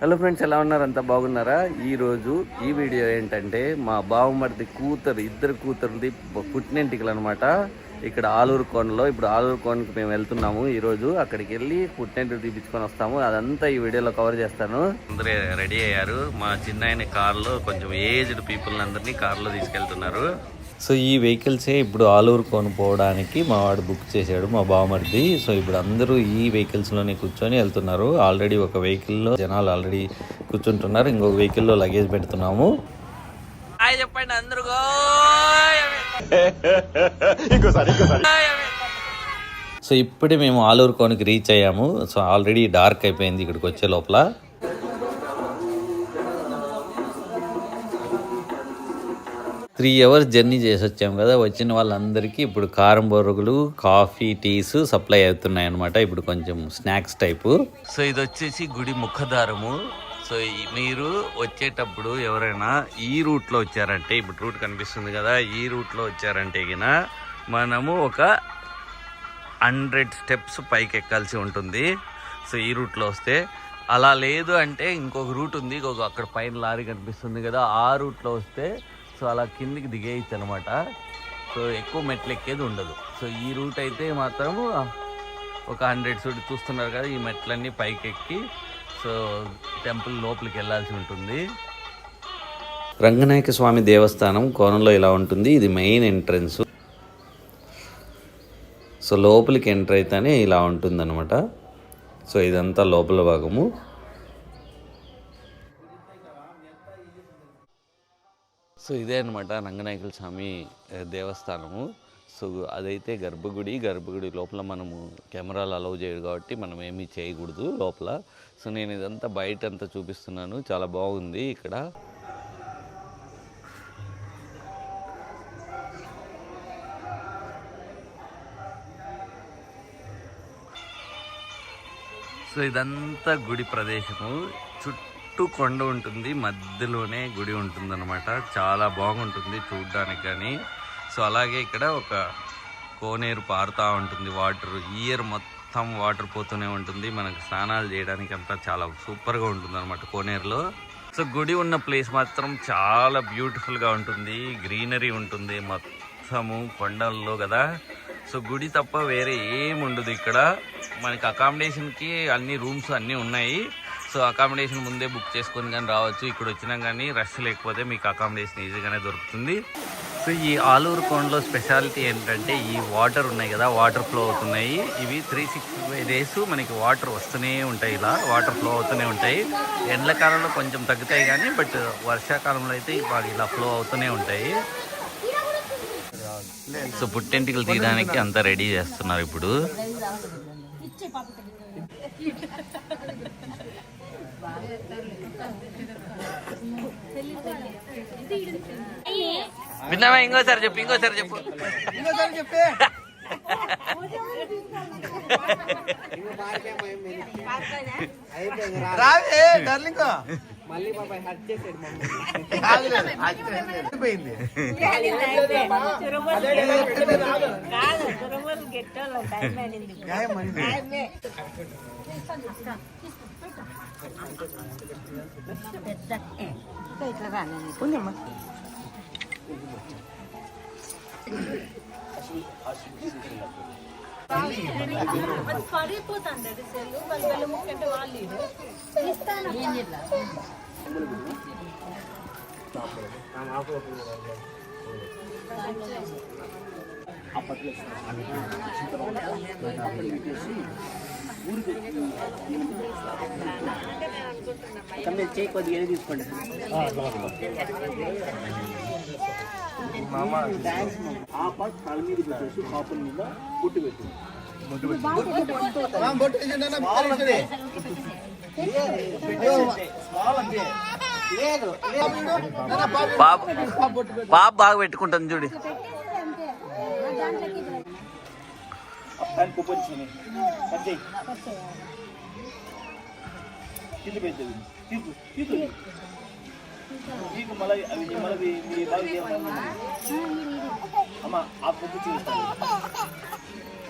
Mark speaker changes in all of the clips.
Speaker 1: Hello friends, ఎలా ఉన్నారు? అంతా బాగున్నారా? ఈరోజు ఈ వీడియో ఏంటంటే మా బావమరిది ఇద్దరు కూతురుది పుట్టినెంటికలు అనమాట. ఇక్కడ ఆలూరు కోనలో. ఇప్పుడు ఆలూరు కోనకి మేము వెళ్తున్నాము. ఈరోజు అక్కడికి వెళ్ళి పుట్టినెంటికలు తీపించుకొని వస్తాము. అదంతా ఈ వీడియోలో కవర్ చేస్తాను. అందరూ రెడీ అయ్యారు. మా చిన్న కార్లో కొంచెం ఏజ్డ్ పీపుల్ అందరినీ కార్లో తీసుకెళ్తున్నారు. సో ఈ వెహికల్సే ఇప్పుడు ఆలూరు కోన పోవడానికి మా వాడు బుక్ చేశాడు, మా బావమరిది. సో ఇప్పుడు అందరూ ఈ వెహికల్స్లోనే కూర్చొని వెళ్తున్నారు. ఆల్రెడీ ఒక వెహికల్లో జనాలు ఆల్రెడీ కూర్చుంటున్నారు, ఇంకొక వెహికల్లో లగేజ్ పెడుతున్నాము. చెప్పండి అందరూ. సో ఇప్పుడే మేము ఆలూరు కోనకి రీచ్ అయ్యాము. సో ఆల్రెడీ డార్క్ అయిపోయింది ఇక్కడికి వచ్చే లోపల. 3 hours జర్నీ చేసి వచ్చాము కదా. వచ్చిన వాళ్ళందరికీ ఇప్పుడు కారం బొరుగులు, కాఫీ, టీస్ సప్లై అవుతున్నాయి అనమాట. ఇప్పుడు కొంచెం స్నాక్స్ టైపు. సో ఇది వచ్చేసి గుడి ముఖద్వారము. సో మీరు వచ్చేటప్పుడు ఎవరైనా ఈ రూట్లో వచ్చారంటే, ఇప్పుడు రూట్ కనిపిస్తుంది కదా, ఈ రూట్లో వచ్చారంటే గిన మనము ఒక 100 steps పైకి ఎక్కాల్సి ఉంటుంది. సో ఈ రూట్లో వస్తే. అలా లేదు అంటే ఇంకొక రూట్ ఉంది, అక్కడ పైన లారీ కనిపిస్తుంది కదా, ఆ రూట్లో వస్తే సో అలా కిందికి దిగేయచ్చు అనమాట. సో ఎక్కువ మెట్లు ఎక్కేది ఉండదు. సో ఈ రూట్ అయితే మాత్రం ఒక 100 చూస్తున్నారు కదా, ఈ మెట్లన్నీ పైకి ఎక్కి సో టెంపుల్ లోపలికి వెళ్ళాల్సి ఉంటుంది. రంగనాయక స్వామి దేవస్థానం కోనంలో ఇలా ఉంటుంది. ఇది మెయిన్ ఎంట్రన్స్. సో లోపలికి ఎంటర్ అయితేనే ఇలా ఉంటుంది అనమాట. సో ఇదంతా లోపల భాగము. సో ఇదే అనమాట రంగనాయకుల స్వామి దేవస్థానము. సో అదైతే గర్భగుడి లోపల మనము కెమెరాలు అలౌ చేయడు కాబట్టి మనం ఏమీ చేయకూడదు లోపల. సో నేను ఇదంతా బయట అంతా చూపిస్తున్నాను. చాలా బాగుంది ఇక్కడ. సో ఇదంతా గుడి ప్రదేశము. చుట్టూ కొండ ఉంటుంది, మధ్యలోనే గుడి ఉంటుంది అనమాట. చాలా బాగుంటుంది చూడ్డానికి కానీ. సో అలాగే ఇక్కడ ఒక కోనేరు పారుతూ ఉంటుంది. వాటర్ ఇయర్ మొత్తం వాటర్ పోతూనే ఉంటుంది. మనకు స్నానాలు చేయడానికి అంతా చాలా సూపర్గా ఉంటుంది అనమాట కోనేరులో. సో గుడి ఉన్న ప్లేస్ మాత్రం చాలా బ్యూటిఫుల్గా ఉంటుంది. గ్రీనరీ ఉంటుంది మొత్తము కొండల్లో కదా. సో గుడి తప్ప వేరే ఏమి ఉండదు ఇక్కడ. మనకి అకామిడేషన్కి అన్ని రూమ్స్ అన్నీ ఉన్నాయి. సో అకామిడేషన్ ముందే బుక్ చేసుకొని కానీ రావచ్చు. ఇక్కడ వచ్చినా కానీ రష్ లేకపోతే మీకు అకామిడేషన్ ఈజీగానే దొరుకుతుంది. సో ఈ ఆలూరు కోనలో స్పెషాలిటీ ఏంటంటే ఈ వాటర్ ఉన్నాయి కదా, వాటర్ ఫ్లో అవుతున్నాయి. ఇవి 365 days మనకి వాటర్ వస్తూనే ఉంటాయి. ఇలా వాటర్ ఫ్లో అవుతూనే ఉంటాయి. ఎండాకాలంలో కొంచెం తగ్గుతాయి కానీ, బట్ వర్షాకాలంలో అయితే ఇలా ఫ్లో అవుతూనే ఉంటాయి. సో పుట్టెంటికలు తీయడానికి అంతా రెడీ చేస్తున్నారు ఇప్పుడు. విన్నావా? ఇంకోసారి చెప్పు.
Speaker 2: రావే డార్లింగ్. మళ్ళీ బాబాయ్ హట్ చేసాడు మమ్మీ.
Speaker 3: పడిపోతుంది సెల్లు వాళ్ళు ముఖ్యంటే వాళ్ళు ఇస్తాను.
Speaker 2: చేయి కొద్దిగా తీసుకోండి. ఆ పాటు కాళ్ళ మీద పెట్టేసి కాపుల మీద బొట్టు పెట్టు.
Speaker 1: బాబు బాగా పెట్టుకుంటుంది చూడు.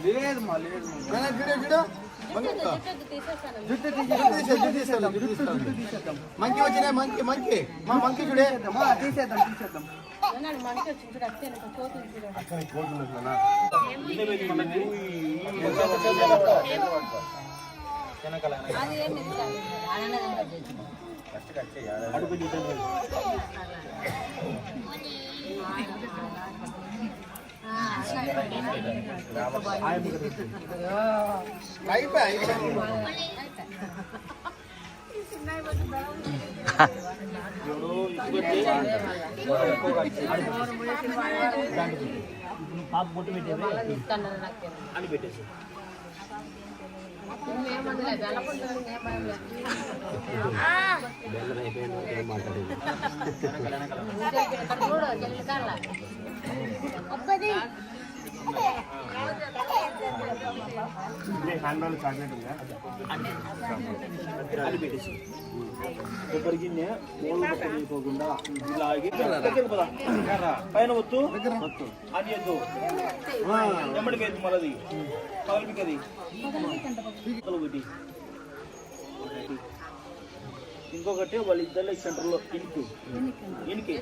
Speaker 2: లేదు మా లేదు.
Speaker 4: మంకీ వచ్చినాయి మంకీ మా మంకీ చూడే తీసేద్దాం
Speaker 2: అని పెట్టేసి అని పెట్టేసి కొబ్బరి గిన్నె మూల పోకుండా ఇలాగే పైన వత్తు అది వద్దు ఎమ్మడికి ఎత్తు మళ్ళీ పగలపికది ఒకటి ఇంకొకటి వాళ్ళిద్దరు సెంటర్లో ఇనికి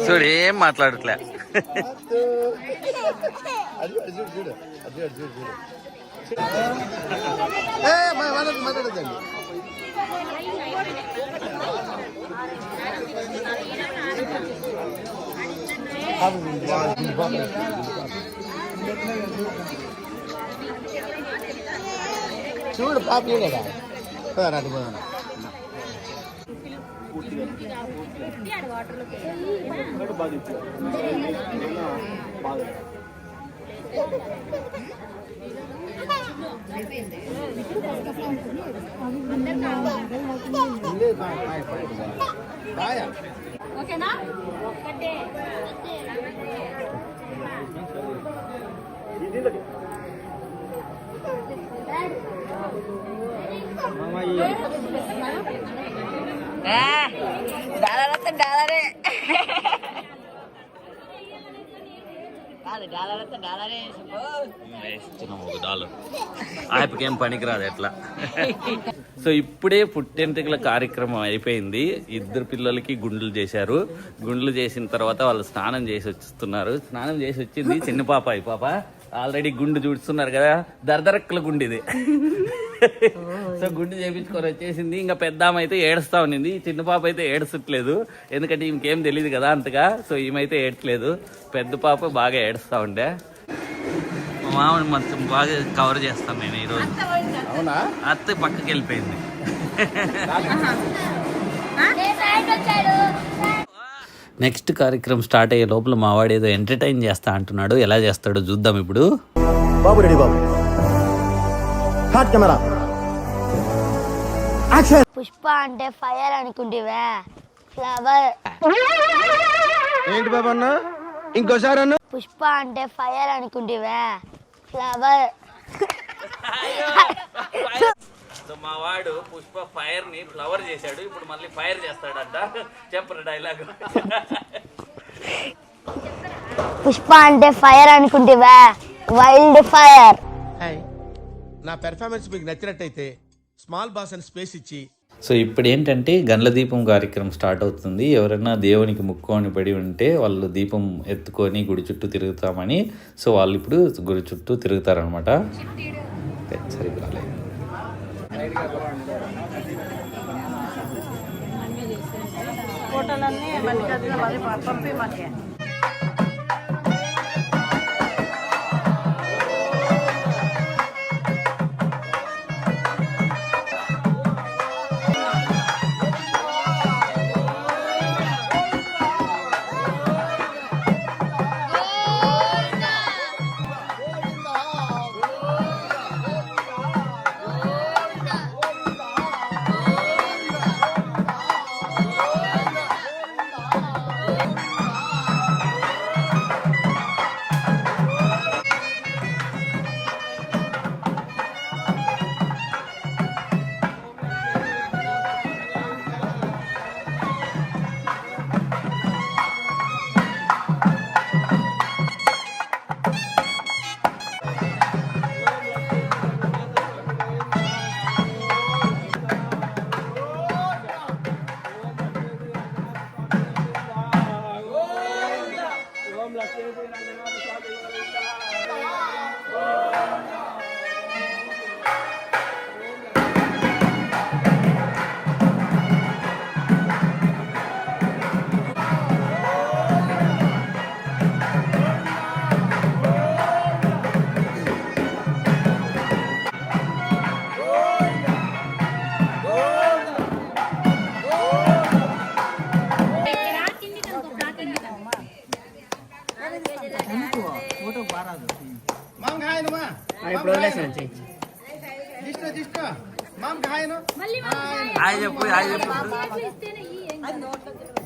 Speaker 1: చూడు ఏం మాట్లాడట్లే.
Speaker 4: మాట్లాడదండి చూడు పాప లేదా అది
Speaker 3: ఓకేనా డాలరే
Speaker 1: $1 ఆయనకేం పనికిరాదు ఎట్లా. సో ఇప్పుడే పుట్టెంటుకల కార్యక్రమం అయిపోయింది. 2 పిల్లలకి గుండ్లు చేశారు. గుండ్లు చేసిన తర్వాత వాళ్ళు స్నానం చేసి వస్తున్నారు. స్నానం చేసి వచ్చింది చిన్న పాప. ఈ పాప ఆల్రెడీ గుండు చూస్తున్నారు కదా, దరదరక్కల గుండు ఇది. సో గుండు చేయించుకొని వచ్చేసింది. ఇంకా పెద్ద ఆమె అయితే ఏడుస్తా ఉన్నింది. చిన్న పాప అయితే ఏడుస్తట్లేదు, ఎందుకంటే ఈమెకేం తెలియదు కదా అంతగా. సో ఈమెయితే ఏడట్లేదు. పెద్ద పాప బాగా ఏడుస్తా ఉండే. మా మామని మొత్తం బాగా కవర్ చేస్తాను నేను ఈరోజు.
Speaker 4: అవునా?
Speaker 1: అత్త పక్కకి వెళ్ళిపోయింది. నెక్స్ట్ కార్యక్రమం స్టార్ట్ అయ్యే లోపల మావాడు ఏదో ఎంటర్టైన్ చేస్తా అంటున్నాడు. ఎలా చేస్తాడో చూద్దాం ఇప్పుడు.
Speaker 4: బాబు రెడీ బాబు. Hot camera action.
Speaker 5: పుష్ప అంటే ఫైర్ అనుకుంటివా? ఫ్లవర్.
Speaker 4: ఏంటి బాబు అన్న? ఇంకోసారి అన్న.
Speaker 5: పుష్ప అంటే ఫైర్ అనుకుంటివా? ఫ్లవర్.
Speaker 1: సో మా వాడు పుష్ప ఫైర్ ని ఫ్లవర్ చేశాడు. ఇప్పుడు మళ్ళీ ఫైర్ చేస్తాడంట. చెప్పరు డైలాగ్.
Speaker 5: పుష్ప అంటే ఫైర్ అనుకుంటివా? Wild fire.
Speaker 4: నా పెర్ఫార్మెన్స్ మీకు నచ్చినట్టయితే స్మాల్ బాస్ అని స్పేస్ ఇచ్చి
Speaker 1: సో ఇప్పుడు ఏంటంటే గండ్ల దీపం కార్యక్రమం స్టార్ట్ అవుతుంది. ఎవరైనా దేవునికి ముక్కోని పడి ఉంటే వాళ్ళు దీపం ఎత్తుకొని గుడి చుట్టూ తిరుగుతామని, సో వాళ్ళు ఇప్పుడు గుడి చుట్టూ తిరుగుతారనమాట. సరిగ్గా రాలేదు.
Speaker 3: ఫోటోలన్నీ మళ్ళీ పంపి మాకే.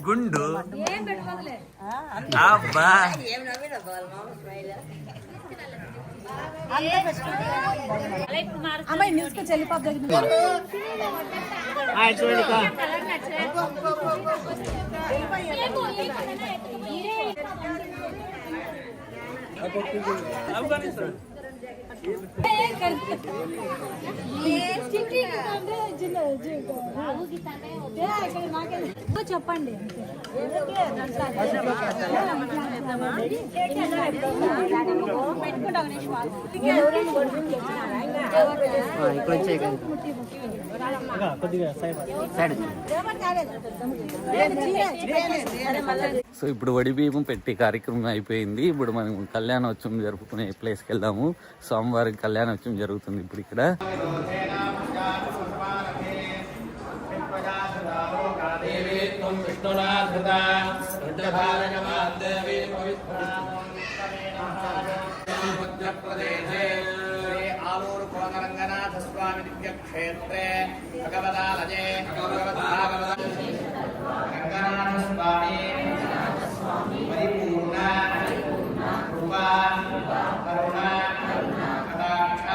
Speaker 1: గుండు అబ్బా
Speaker 3: అమ్మాయి న్యూస్ కి చెల్లి పాప చెప్పండి.
Speaker 1: సో ఇప్పుడు వడి బియ్యం పెట్టి కార్యక్రమం అయిపోయింది. ఇప్పుడు మనం కళ్యాణోత్సవం జరుపుకునే ప్లేస్కి వెళ్దాము. సోమవారం కళ్యాణోత్సవం జరుగుతుంది ఇప్పుడు ఇక్కడ.
Speaker 4: ఆలూరు కోనరంగనాథ స్వామి దివ్య క్షేత్రే భగవదాలజే రంగనాథ స్వామి పరిపూర్ణ కృపా కరుణ కటాక్ష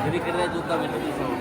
Speaker 1: ఇది ఇక్కడే చూద్దాం ఎట్లా చూసాము.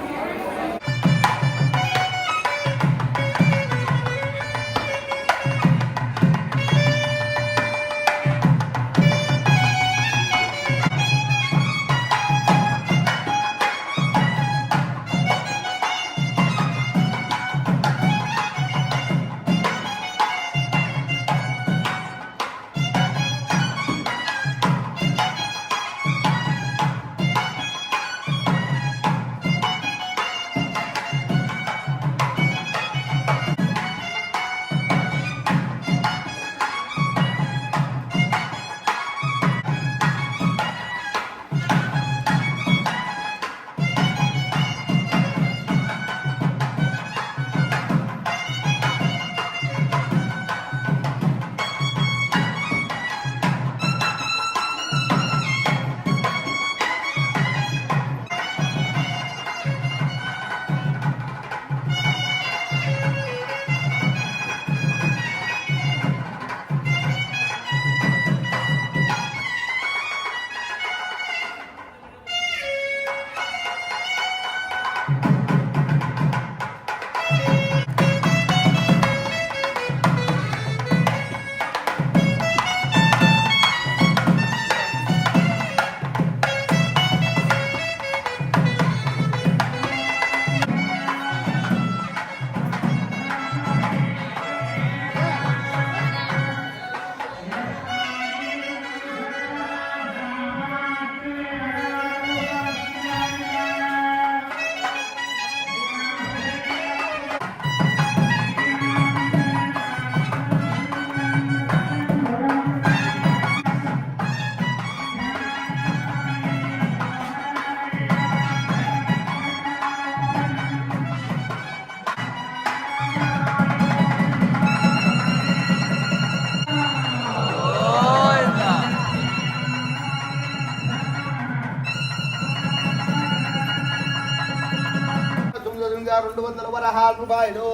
Speaker 4: రూపాయలు.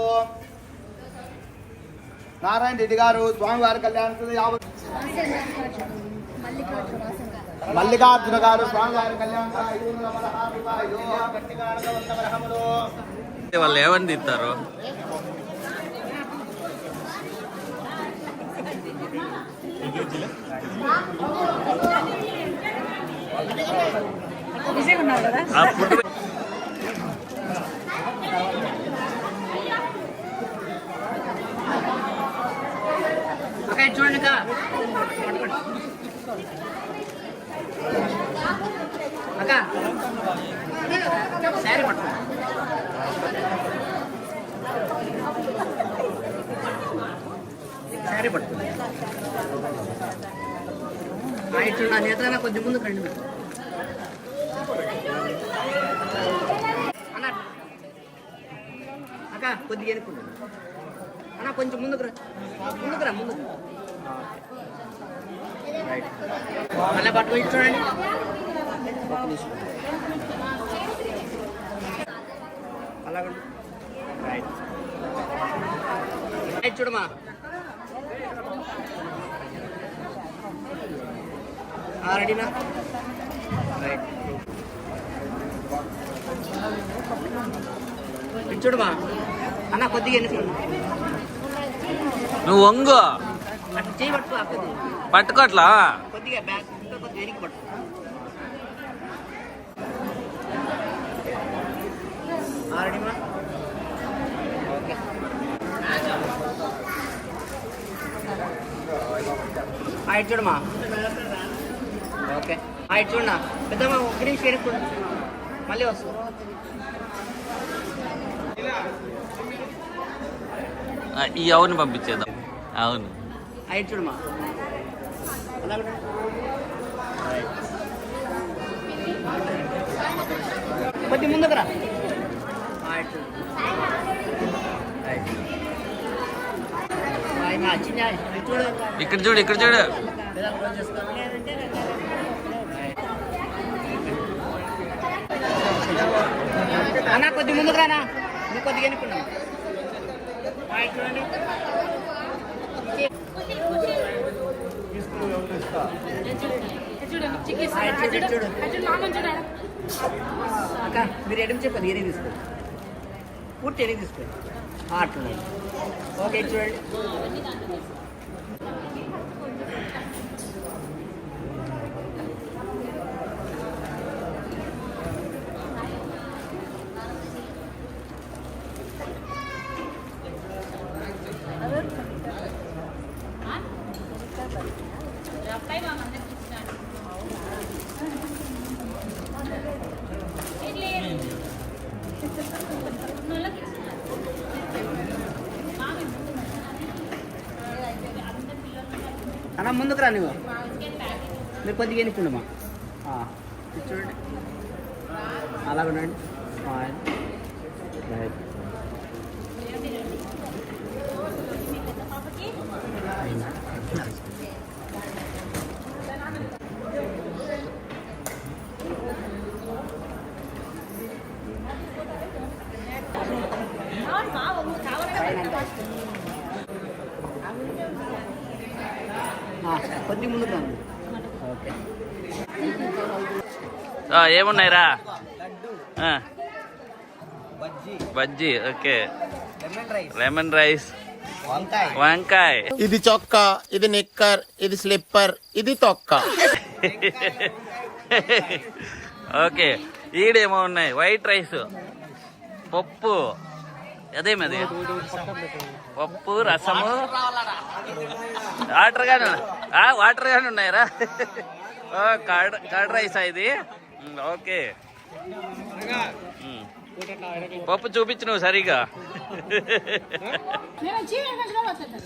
Speaker 4: నారాయణ రెడ్డి గారు స్వామివారి కళ్యాణం మల్లికార్జున గారు స్వామివారి కళ్యాణం 516 రూపాయలు.
Speaker 1: వాళ్ళు ఏమని తింటారు? అప్పుడు
Speaker 6: చూడండి అక్క శారీ పట్టు శారీ పట్టు చూడండి ఆ నేత కొంచెం ముందుకు రండి అన్న అక్క కొద్దిగా ఎనుకుంటు అన్న కొంచెం ముందుకు రా ముందుకు మళ్ళీ పట్టుకొని చూడండి అలాగే రైట్ చూడమా రెడీనా రైట్ చూడమా అన్న కొద్దిగా ఎన్నుకున్నా
Speaker 1: నువ్వు వంగు
Speaker 6: అట్లా చేయి పట్టుకో అక్కది
Speaker 1: పట్టుకోట్లా
Speaker 6: కొద్దిగా బ్యాగ్ ఇంకా కొద్దిగా వెనక్కి పట్టు రెడీమా ఓకే హైట్ చూడమా ఓకే హైట్ చూడనా పెద్దమ్మా ఒక నిమిషం వెనక్కు మళ్ళీ వస్తుంది
Speaker 1: ఈ అవును పంపించేద్దాం. అవును
Speaker 6: హైట్ చూడమా కొద్ది ముందుకు రా చూడు
Speaker 1: ఇక్కడ చూడు ఇక్కడ చూడు
Speaker 6: అన్నా కొద్ది ముందుకు రానా నువ్వు కొద్దిగా ఎన్నుకున్నా చూడండి
Speaker 3: చూడండి చికెన్
Speaker 6: చూడు.
Speaker 3: మామని చూడాలి
Speaker 6: అక్క మీరు ఎడం చెప్పండి ఎనికి తీసుకోండి పూర్తి ఎనికి తీసుకోండి అట్లున్నాయి ఓకే చూడండి అన్న ముందుకు రా నువ్వు మీరు కొద్దిగా ఎన్నికుండమ్మా చూడండి అలాగ ఉండండి రైట్ కొద్ది ముందుకు రండి ఓకే
Speaker 1: ఏమున్నాయిరా ఆ,
Speaker 4: bajji
Speaker 1: bajji okay
Speaker 4: lemon rice
Speaker 1: lemon rice
Speaker 4: వంకాయ
Speaker 1: వంకాయ
Speaker 7: ఇది చొక్కా ఇది నిక్కర్ ఇది స్లిప్పర్ ఇది తొక్క
Speaker 1: ఓకే ఈడేమో ఉన్నాయి వైట్ రైస్ పప్పు అదేమది పప్పు రసము వాటర్ గానే ఉన్నాయరా కర్డ్ రైస్ ఇది ఓకే పప్పు చూపించు నువ్వు సరిగా
Speaker 3: నేను జీవన గంటలో వస్తాను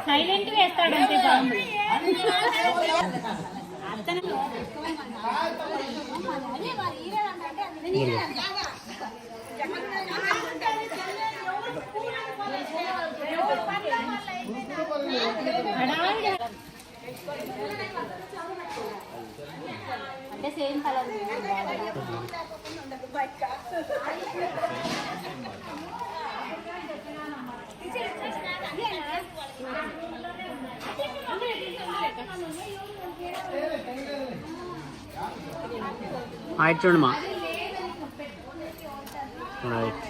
Speaker 3: సైలెంట్ వేస్తాడంటే అంటే సేమ్ కలర్
Speaker 6: రైట్ చూడమ్మా రైట్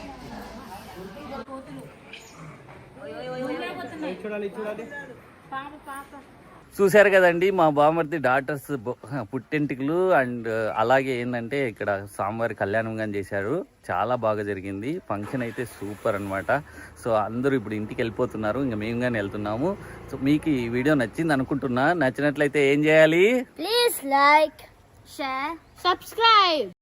Speaker 1: చూశారు కదండి మా బామర్ది డాటర్స్ పుట్టెంటికలు అండ్ అలాగే ఏంటంటే ఇక్కడ స్వామివారి కళ్యాణం కానీ చేశారు. చాలా బాగా జరిగింది. ఫంక్షన్ అయితే సూపర్ అన్నమాట. సో అందరూ ఇప్పుడు ఇంటికి వెళ్ళిపోతున్నారు, ఇంకా మేము కానీ వెళ్తున్నాము. సో మీకు ఈ వీడియో నచ్చింది అనుకుంటున్నా. నచ్చినట్లయితే ఏం చేయాలి?
Speaker 5: Please like, share, subscribe.